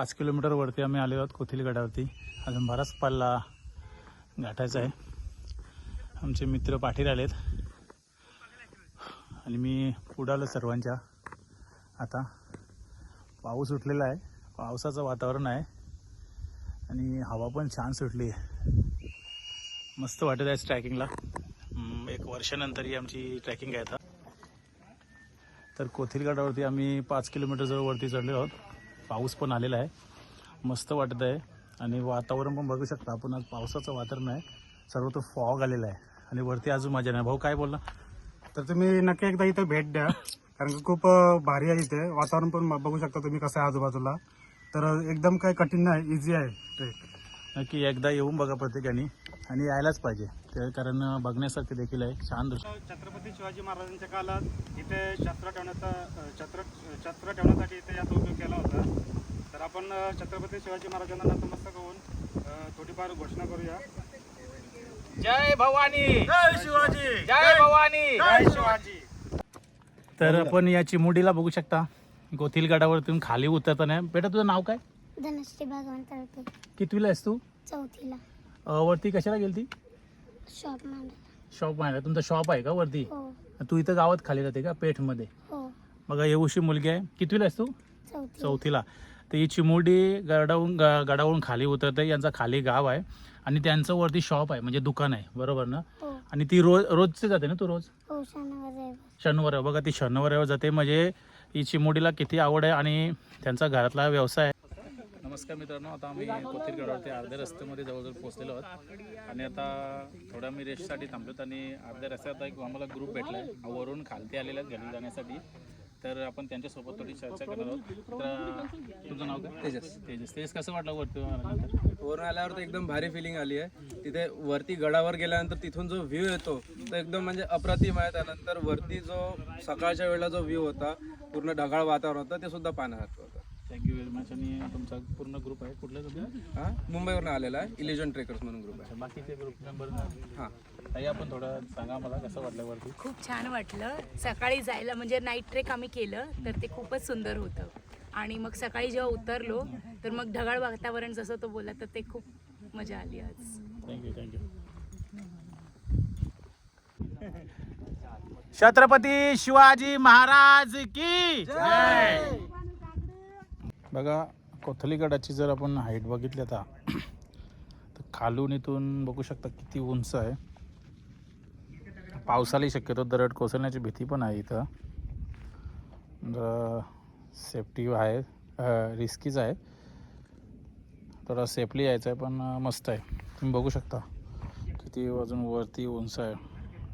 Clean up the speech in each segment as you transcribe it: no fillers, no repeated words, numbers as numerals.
5 kilometre वरती आम्ही आलेलो आहोत कोथिलगडावरती. अजून बराच पल्ला गाठायचा आहे. आमचे मित्र पाठीर आलेत आणि मी पुढे आलो सर्वांच्या. आता पाऊस उठलेला आहे, पावसाचं वातावरण आहे आणि हवा पण छान सुटली आहे. मस्त वाटत आहे ट्रॅकिंगला. 1 वर्षानंतर ही आमची ट्रॅकिंग आहे. आता तर कोथिलगडावरती आम्ही 5 किलोमीटर जवळ वरती चढलेलो आहोत. पाऊस पण आलेला आहे, मस्त वाटत आहे आणि वातावरण पण बघू शकता आपण. आज पावसाचं वातावरण आहे, सर्वत्र फॉग आलेला आहे आणि वरती अजून मजा नाही. भाऊ काय बोलला? तर तुम्ही नक्की एकदा इथे भेट द्या, कारण की खूप भारी आहे इथे. वातावरण पण बघू शकता तुम्ही कसं आहे आजूबाजूला. तर एकदम काय कठीण नाही, इझी आहे ट्रेक. नक्की एकदा येऊन बघा प्रत्येकाने आणि यायलाच पाहिजे ते, कारण बघण्यासारखं देखील आहे. छान दृश्य. छत्रपती शिवाजी महाराजांच्या काळात इथे छत्र ठेवण्यासाठी इथे याचा उपयोग केला होता. तर आपण छत्रपती शिवाजी महाराजांना नतमस्तक होऊन थोडीफार घोषणा करूया. जय भवानी, जय शिवाजी, जय भवानी, जय शिवाजी. तर आपण या चिमुडीला बघू शकता. कोथिलगडावरतून खाली उतरताना. बेटा तुझं नाव काय? धनश्री भगवान तळपे. कितवीला आहेस तू? 4थीला. वरती कशाला गेलती? शॉप मांडला. शॉप माहिती? तुमचं शॉप आहे का वरती? हो तू इथं गावात खाली राहते का, पेठमध्ये? हो. बघा येऊशी मुलगी आहे. कितवीला आहेस तू? 4थी. 4थीला. तर ही चिमुरडी गडावरून खाली उतरते. यांचा खाली गाव आहे आणि त्यांचं वरती शॉप आहे, म्हणजे दुकान आहे, बरोबर ना? हो आणि ती रोजचे जाते ना तू? रोज हो. शनिवार शनिवार. बघा ती शनिवार जाते. म्हणजे ही चिमुरडीला किती आवड आहे आणि त्यांचा घरातला व्यवसाय आहे. नमस्कार मित्रांनो, आता आम्ही कोथिलगडावरती अर्ध्या रस्त्यामध्ये जवळजवळ पोहोचलेलो आहोत आणि आता थोडा मी रेस्टसाठी थांबलोत आणि अर्ध्या रस्त्यात एक आम्हाला ग्रुप भेटला आहे वरून खालती आलेला घरी जाण्यासाठी. तर आपण त्यांच्यासोबत थोडी चर्चा करणार आहोत. तर तुझं नाव काय? तेजस. तेजस कसं वाटलं वरती? वरून आल्यावर तर एकदम भारी फिलिंग आली आहे. तिथे वरती गडावर गेल्यानंतर तिथून जो व्ह्यू येतो तो एकदम म्हणजे अप्रतिम आहे. त्यानंतर वरती जो सकाळच्या वेळेला जो व्ह्यू होता, पूर्ण ढगाळ वातावरण होतं, ते सुद्धा पाहण्यासारखं होतं. Thank you very much. आणि तुमचा पूर्ण ग्रुप आहे कुठला तुम्ही? हां, मुंबईवरून आलेला आहे. इलेजन ट्रेकर्स म्हणून ग्रुप आहे. बाकीचे ग्रुप मेंबर? हां. ताई आपण थोडं सांगा मला कसं वाटलं वरती? खूप छान वाटलं. सकाळी जायला म्हणजे नाईट ट्रेक आम्ही केलं तर ते खूपच सुंदर होतं. आणि मग सकाळी जेव्हा उतरलो तर मग ढगाळ वातावरण जसं तो बोलला तर ते खूप मजा आली आज. थँक्यू. छत्रपती शिवाजी महाराज की जय. बघा कोथिलगडाची जर आपण हाईट बघितली आता, तर खालून इथून बघू शकता किती उंच आहे. पावसाळी शक्यतो दरड कोसळण्याची भीती पण आहे इथं. सेफ्टी आहे, रिस्कीच आहे. थोडा सेफली यायचं आहे पण मस्त आहे. तुम्ही बघू शकता किती अजून वरती उंच आहे.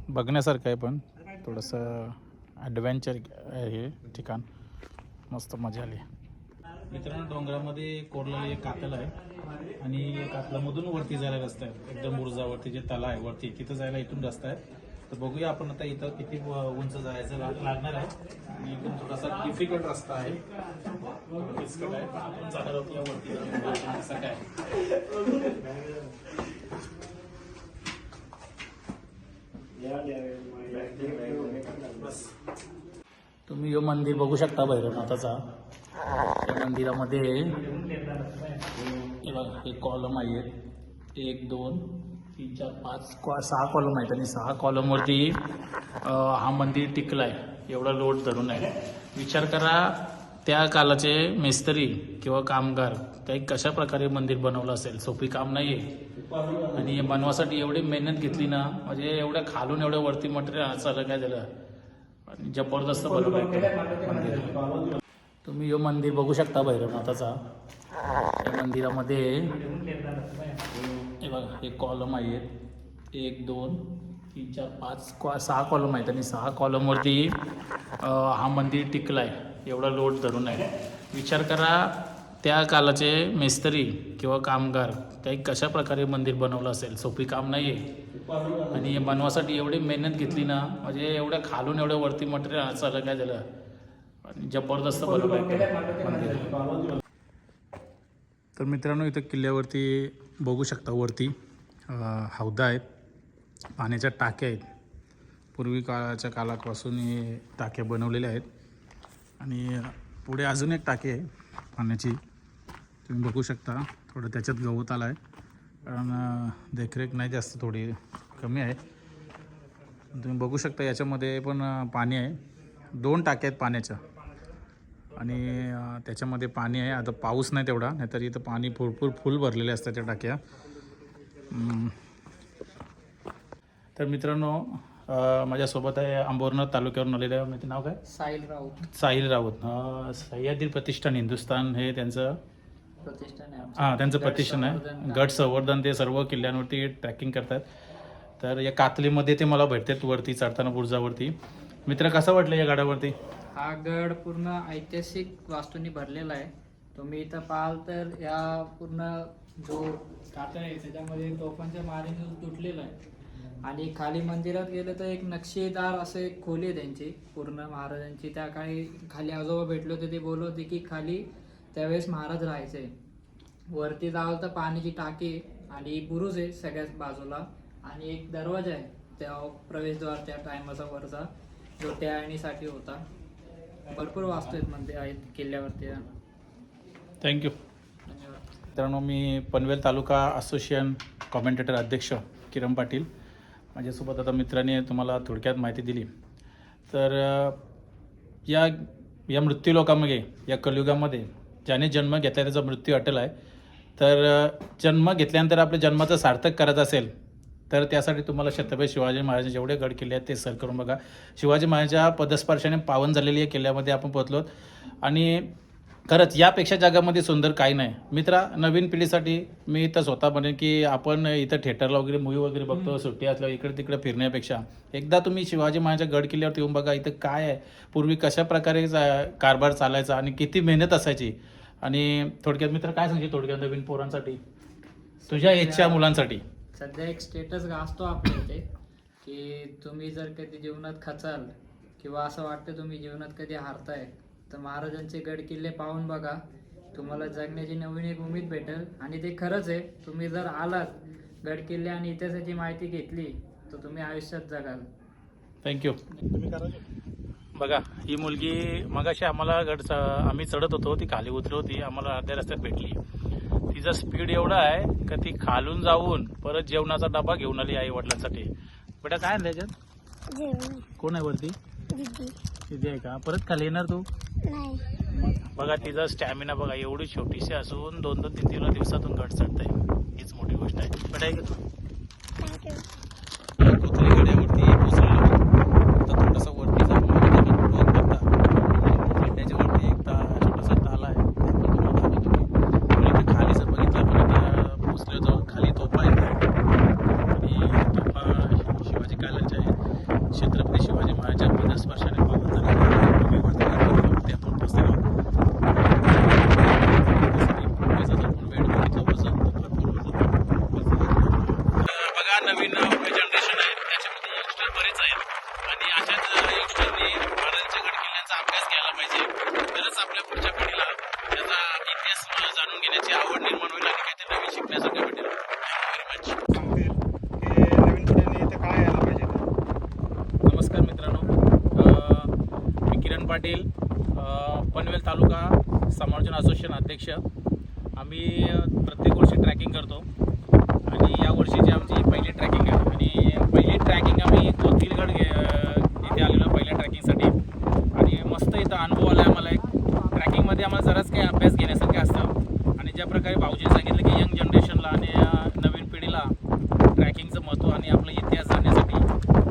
बघण्यासारखं आहे पण थोडंसं ॲडव्हेंचर आहे हे ठिकाण. मस्त मजा आली. मित्रांनो डोंगरामध्ये कोरलेलं एक कातल आहे आणि कातलामधून वरती जायला रस्ता आहे. एकदम बुरुजावरती जे तला आहे वरती, तिथं जायला इथून रस्ता आहे. तर बघूया आपण आता इथं किती उंच जायचं लागणार आहे. आणि एकदम थोडासा डिफिकल्ट रस्ता आहे, किचकट आहे. आपण जाणार आहोत या वरती. असं काय तुम्ही हे मंदिर बघू शकता भैरवनाथाचा. या मंदिरामध्ये हे बघा हे कॉलम आहेत. 1 2 3 4 5 6 कॉलम आहेत आणि 6 कॉलमवरती हा मंदिर टिकला आहे. एवढा लोड धरून आहे. विचार करा त्या कालाचे मिस्त्री किंवा कामगार काही कशा प्रकारे मंदिर बनवलं असेल. सोपी काम नाही आहे आणि बनवासाठी एवढी मेहनत घेतली ना, म्हणजे एवढ्या खालून एवढ्या वरती मटेरियल चाललं काय झालं आणि जबरदस्त बनवलं मंदिर. तुम्ही हे मंदिर बघू शकता भैरवनाथाचा. या मंदिरामध्ये हे बघा हे कॉलम आहेत. 1 2 3 4 5 6 कॉलम आहेत आणि 6 कॉलमवरती हा मंदिर टिकला आहे. एवढा लोड धरून आहे. विचार करा त्या कालाचे मिस्त्री किंवा कामगार काही कशा प्रकारे मंदिर बनवलं असेल. सोपी काम नाही आहे आणि बनवासाठी एवढी मेहनत घेतली ना, म्हणजे एवढ्या खालून एवढ्या वरती मटेरियल चाललं काय झालं आणि जबरदस्त बनवलं मंदिर. तर मित्रांनो इथं किल्ल्यावरती बघू शकता वरती हौदा आहेत, पाण्याच्या टाक्या आहेत. पूर्वी काळाच्या काळापासून हे टाक्या बनवलेल्या आहेत आणि पुढे अजून एक टाकी आहे पाण्याची. तुम्ही बघू शकता थोडं त्याच्यात गवत आला आहे, कारण देखरेख नाही जास्त, थोडी कमी आहे. तुम्ही बघू शकता याच्यामध्ये पण पाणी आहे. 2 टाक्या आहेत पाण्याच्या आणि त्याच्यामध्ये पाणी आहे. आता पाऊस नाही तेवढा, नाहीतर इथं पाणी भरपूर फुल भरलेले असतात त्या टाक्या. तर मित्रांनो, माझ्यासोबत आहे अंबरनाथ तालुक्यावरून आलेलं आहे. नाव काय? साहिल राऊत. सह्याद्री प्रतिष्ठान हिंदुस्थान हे त्यांचं प्रतिष्ठान आहे. हां, त्यांचं प्रतिष्ठान आहे. गड संवर्धन, ते सर्व किल्ल्यांवरती ट्रॅकिंग करतात. तर या कातलीमध्ये ते मला भेटतात वरती चढताना बुर्जावरती. मित्र, कसं वाटलं या गडावरती? हा गड पूर्ण ऐतिहासिक वास्तूंनी भरलेला आहे. तुम्ही इथं पाहाल तर या पूर्ण जो कातळ आहे त्याच्यामध्ये तोफांच्या मारेने तुटलेला आहे. आणि खाली मंदिरात गेलं तर एक नक्षीदार असं एक खोली आहे त्यांची पूर्ण महाराजांची. त्या काळी खाली आजोबा भेटले होते, ते बोलत होते की खाली त्यावेळेस महाराज राहायचे. वरती जावं तर पाण्याची टाकी आणि बुरुज आहे सगळ्याच बाजूला आणि एक दरवाजा आहे त्या प्रवेशद्वार त्या टायमाचा वरचा, जो त्या आणीसाठी होता. भरपूर वास्तू आहेत मध्ये आहेत किल्ल्यावरती. थँक्यू. धन्यवाद. मित्रांनो, मी पनवेल तालुका असोसिएशन कॉमेंटेटर अध्यक्ष किरण पाटील. माझ्यासोबत आता मित्रांनी तुम्हाला थोडक्यात माहिती दिली. तर या मृत्यूलोकामध्ये, या कलियुगामध्ये ज्याने जन्म घेतला त्याचा मृत्यू अटल आहे. तर जन्म घेतल्यानंतर आपल्या जन्माचं सार्थक करायचं असेल तर त्यासाठी तुम्हाला छत्रपती शिवाजी महाराजांचे जेवढे गड किल्ले आहेत ते सर करून बघा. शिवाजी महाराजांच्या पदस्पर्शाने पावन झालेली या किल्ल्यामध्ये आपण पोहोचलो आणि खरंच यापेक्षा जगामध्ये सुंदर काही नाही. मित्रा, नवीन पिढीसाठी मी तर स्वतः म्हणेन की आपण इथं थिएटरला वगैरे मूवी वगैरे बघतो, सुट्टी असल्यावर इकडे तिकडे फिरण्यापेक्षा एकदा तुम्ही शिवाजी महाराजांच्या गड किल्ल्यावर येऊन बघा. इथं काय आहे, पूर्वी कशा प्रकारे कारभार चालायचा आणि किती मेहनत असायची. आणि थोडक्यात मित्र काय सांगशील थोडक्यात नवीन पोरांसाठी, तुझ्या एजच्या मुलांसाठी? सध्या एक स्टेटस गाजतो आपल्या इथे की तुम्ही जर कधी जीवनात खचाल किंवा असं वाटतं तुम्ही जीवनात कधी हारताय तर महाराजांचे गड किल्ले पाहून बघा. तुम्हाला जगण्याची नवीन एक उमेद भेटेल आणि ते खरंच आहे. तुम्ही जर आलात गड किल्ले आणि इतिहासाची माहिती घेतली तर तुम्ही आयुष्यात जगाल. थँक्यू. बघा, ही मुलगी मगाशी आम्हाला आम्ही चढत होतो, ती खाली उतरत होती, आम्हाला अर्ध्या रस्त्यात भेटली. तिचा स्पीड एवढा आहे का ती खालून जाऊन परत जेवणाचा डबा घेऊन आली आई वडिलांसाठी. बेटा काय आणलं याच्यात? जेवण. कोण आहे वरती? दीदी. तिथे आहे का? परत खाली येणार तू? नाही. बघा, तिचा स्टॅमिना बघा, एवढी छोटीशी असून 2-2, 3-3 दिवसातून गड चढताय. हीच मोठी गोष्ट आहे. बेटा आहे का तू? थँक्यू. कोथळी गड्यावरती पोचलेलो. तर थोडासा वरती जाऊन खड्ड्याच्या वरती एक छोटासा ताला आहे. खाली जर बघितलं आपण आता पोचलो जाऊन खाली तोफा आहेत आणि तोफा शिवाजी कालाच्या आहेत. छत्रपती शिवाजी महाराजांच्या पदस्पर्शाने पावन झालेले वरती आपण पोचलेलो. वेळ बघितलं भरपूर बघा, नवीन जनरेशन आहे त्याच्यामध्ये यंगस्टर बरेच आहेत आणि अशाच यंगस्टरनी महाराजांच्या गड किल्ल्यांचा अभ्यास घ्यायला पाहिजे. तरच आपल्या पुढच्या पिढीला त्याचा इतिहास जाणून घेण्याची आवड निर्माण होईल आणि काहीतरी नवीन शिकण्यासाठी भेटेल. सांगतील की नवीन पिढीने इथे काय यायला पाहिजे ते. नमस्कार मित्रांनो, मी किरण पाटील, पनवेल तालुका समालोचन असोसिएशन अध्यक्ष. आम्ही प्रत्येक वर्षी ट्रॅकिंग करतो आणि या वर्षीची आमची पहिली ट्रॅकिंग आहे आणि पहिली ट्रॅकिंग आम्ही कोथिलगड इथे आलेलो पहिल्या ट्रॅकिंगसाठी आणि मस्त इथं अनुभव आला आम्हाला. एक ट्रॅकिंगमध्ये आम्हाला जराच काही अभ्यास घेण्यासारखे असतं आणि ज्या प्रकारे भाऊजीने सांगितलं की यंग जनरेशनला आणि नवीन पिढीला ट्रॅकिंगचं महत्त्व आणि आपला इतिहास जाणण्यासाठी,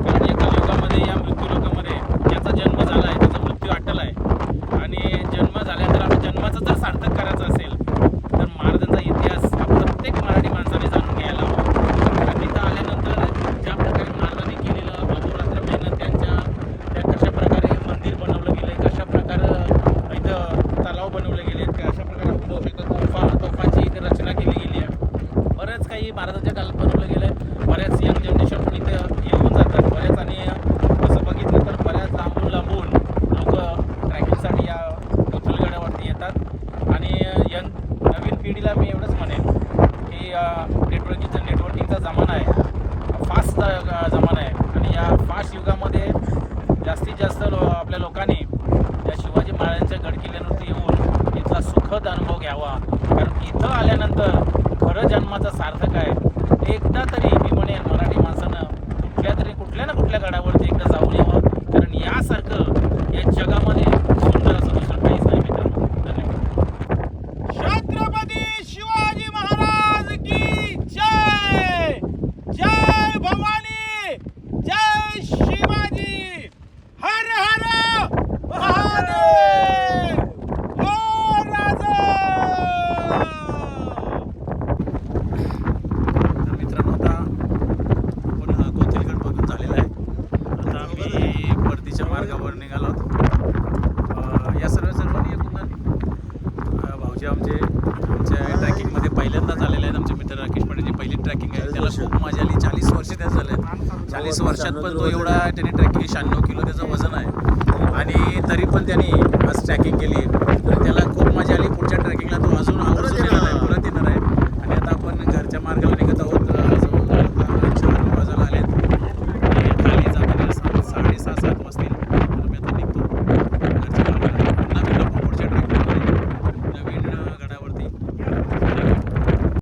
कारण या कलियुगामध्ये, या मृत्यूलोकामध्ये ज्याचा जन्म झाला आहे त्याचा मृत्यू अटल आहे आणि जन्म झाल्यानंतर आपल्या जन्माचं जर सार्थक करायचं असेल तर महाराजांचा इतिहास प्रत्येक मराठी माणसाने जाणून घ्यायला हवा. कारण तिथं आल्यानंतर ज्या प्रकारे महाराजांनी केलेलं अहोरात्र मेहनत, त्या कशा प्रकारे मंदिर बनवलं गेलं, कशा प्रकारे इथं तलाव बनवले गेले, कशा प्रकारे आपण बघू शकतो तोफांची इथे रचना केली गेली आहे. बरंच काही महाराजांच्या काळात बनवलं गेलं आहे. बऱ्याच यंग जनरेशन पण इथे येऊन जातात बऱ्याच आणि असं बघितलं तर बऱ्याच लांबून लोक ट्रॅकिंगसाठी या कोथळगडावरती येतात आणि नवीन पिढीला मी एवढंच म्हणेन की नेटवर्किंगचा जमाना आहे, फास्ट जमाना आहे आणि या फास्ट युगामध्ये जास्तीत जास्त आपल्या लोकांनी या शिवाजी महाराजांच्या गड किल्ल्यांवरती येऊन इथला सुखद अनुभव घ्यावा. कारण इथं आल्यानंतर खरं जन्माचं सार्थक आहे. एकदा तरी मी म्हणेन मराठी माणसानं कुठल्या ना कुठल्या गडावरती एकदा जाऊन यावं, कारण यासारखं या जगामध्ये सुंदर असं दुसरं काहीच नाही मित्रांनो. धन्यवाद. छत्रपती शिवाजी महाराज की जय. जय भवानी, जय शिवाजी. हर हर महादेव. हो राजा. तर मित्रांनो आता आपण कोथिलगड बघून झालेला आहे. आता आम्ही परतीच्या मार्गावर निघालो आहोत. या सर्वांनी एकूण भाऊजी आमच्या ट्रॅकिंगमध्ये पहिल्यांदाच आलेले आहेत. आमचे मित्र राकेश पाटीलची पहिली ट्रॅकिंग आहे. त्याला खूप मजा आली. 40 वर्ष त्याच झाले. 40 वर्षात पण तो एवढा त्याने ट्रॅकिंग 96 किलो त्याचं वजन आहे आणि तरी पण त्यांनी आज ट्रॅकिंग केली. तर त्याला